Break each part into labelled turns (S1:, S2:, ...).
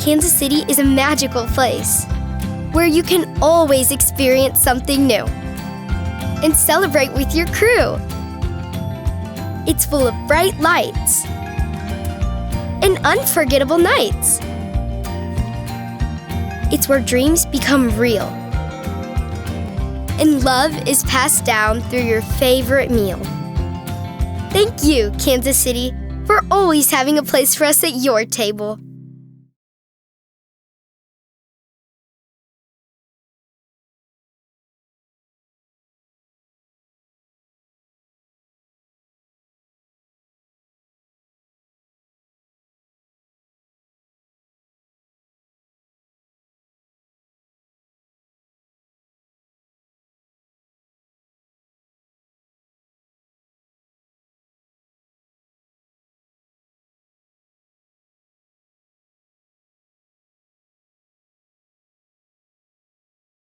S1: Kansas City is a magical place where you can always experience something new and celebrate with your crew. It's full of bright lights and unforgettable nights. It's where dreams become real and love is passed down through your favorite meal. Thank you, Kansas City, for always having a place for us at your table.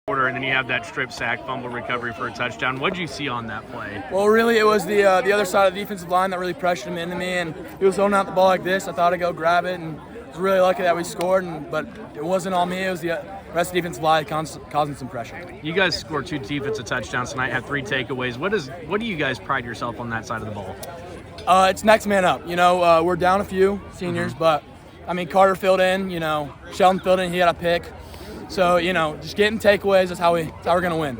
S2: And then you have that strip sack, fumble recovery for a touchdown. What did you see on that play?
S3: Well, really, it was the other side of the defensive line that really pressured him into me, and he was holding out the ball like this. I thought I'd go grab it, and I was really lucky that we scored. But it wasn't all me; it was the rest of the defensive line causing some pressure.
S2: You guys scored 2 defensive touchdowns tonight, had 3 takeaways. What do you guys pride yourself on that side of the ball?
S3: It's next man up. We're down a few seniors, but I mean Carter filled in. Sheldon filled in. He had a pick. So, just getting takeaways is how we're going to win.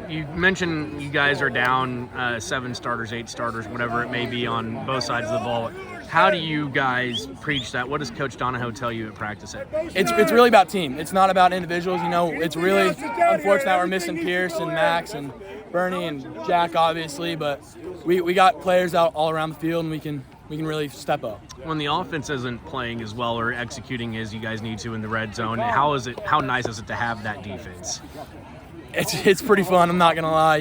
S2: You mentioned you guys are down 7 starters, 8 starters, whatever it may be on both sides of the ball. How do you guys preach that? What does Coach Donahoe tell you at practice?
S3: It's really about team. It's not about individuals. It's really unfortunate that we're missing Pierce and Max and Bernie and Jack, obviously, but we got players out all around the field, and we can really step up.
S2: When the offense isn't playing as well or executing as you guys need to in the red zone, how nice is it to have that defense?
S3: It's pretty fun, I'm not going to lie,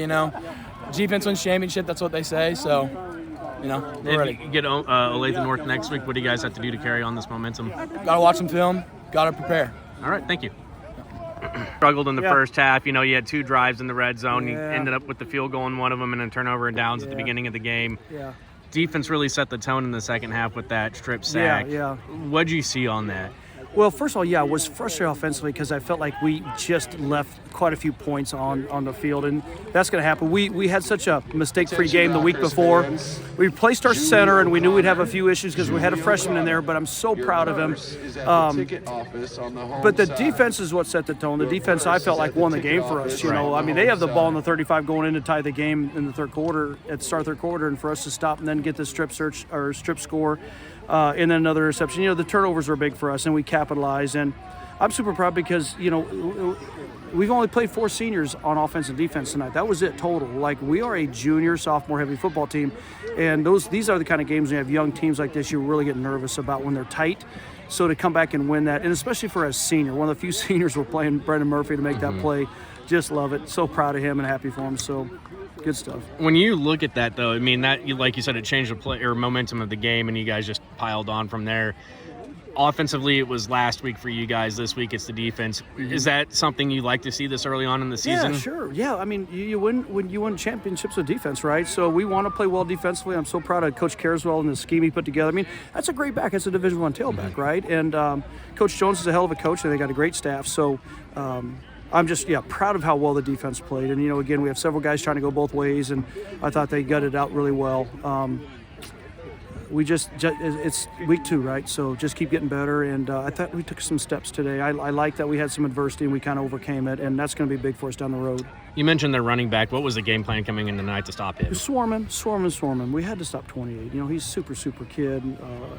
S3: Defense wins championship, that's what they say, so, we're ready.
S2: You get Olathe North next week. What do you guys have to do to carry on this momentum?
S3: Got to watch some film, got to prepare.
S2: All right, thank you. Struggled in the first half. You had 2 drives in the red zone. You ended up with the field goal in one of them and a turnover and downs at the beginning of the game.
S4: Yeah.
S2: Defense really set the tone in the second half with that strip sack.
S4: Yeah.
S2: What did you see on that?
S4: Well, first of all, I was frustrated offensively because I felt like we just left quite a few points on the field, and that's going to happen. We had such a mistake-free game the week before. We replaced our center, and we knew we'd have a few issues because we had a freshman in there, but I'm so proud of him. But the defense is what set the tone. The defense, I felt like, won the game for us. They have the ball in the 35 going in to tie the game in the third quarter, at the start of the third quarter, and for us to stop and then get the strip score. And then another interception. The turnovers were big for us, and we capitalized. And I'm super proud because, we've only played 4 seniors on offense and defense tonight. That was it total. We are a junior, sophomore heavy football team. And these are the kind of games when you have young teams like this, you really get nervous about when they're tight. So to come back and win that, and especially for a senior, one of the few seniors were playing Brendan Murphy to make that play. Just love it. So proud of him and happy for him. So good stuff.
S2: When you look at that, though, that, like you said, it changed the play or momentum of the game, and you guys just piled on from there. Offensively, it was last week for you guys. This week, it's the defense. Is that something you like to see this early on in the season?
S4: Yeah, sure. Yeah, you win when you win championships with defense, right? So we want to play well defensively. I'm so proud of Coach Carswell and the scheme he put together. That's a great back. That's a Division I tailback, right? And Coach Jones is a hell of a coach, and they got a great staff. So I'm just, proud of how well the defense played. And, again, we have several guys trying to go both ways, and I thought they gutted out really well. It's week 2, right? So just keep getting better. And I thought we took some steps today. I like that we had some adversity and we kind of overcame it, and that's going to be big for us down the road.
S2: You mentioned their running back. What was the game plan coming in tonight to stop him?
S4: Swarming. We had to stop 28. He's super kid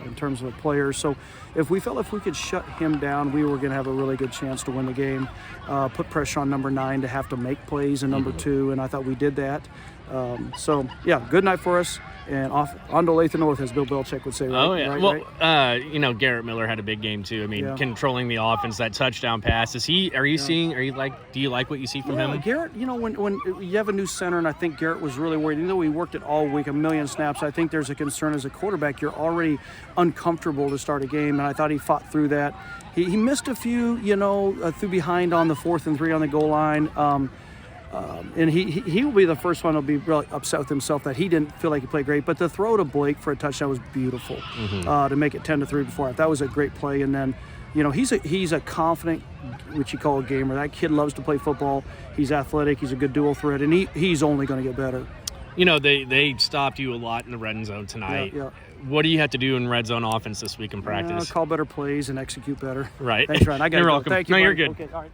S4: in terms of a player. So if we could shut him down, we were going to have a really good chance to win the game. Put pressure on number 9 to have to make plays in number 2, and I thought we did that. Good night for us. And on to Olathe North, as Bill Belichick would say. Right?
S2: Oh, yeah.
S4: Right?
S2: Garrett Miller had a big game, too. Controlling the offense, that touchdown pass. Do you like what you see from him?
S4: Garrett, when you have a new center, and I think Garrett was really worried. Even though he worked it all week, 1,000,000 snaps, I think there's a concern as a quarterback. You're already uncomfortable to start a game, and I thought he fought through that. He missed a few, through behind on the 4th and 3 on the goal line. And he will be the first one to be really upset with himself that he didn't feel like he played great. But the throw to Blake for a touchdown was beautiful to make it 10-3 before that. That was a great play. And then You know, he's a confident, what you call a gamer. That kid loves to play football. He's athletic. He's a good dual threat, and he's only going to get better.
S2: You know, they stopped you a lot in the red zone tonight.
S4: Yeah.
S2: What do you have to do in red zone offense this week in practice?
S4: Call better plays and execute better.
S2: Right.
S4: Thanks, Ryan. I got to
S2: You're
S4: go.
S2: welcome.
S4: Thank you.
S2: No, you're
S4: buddy.
S2: good.
S4: Okay. All right.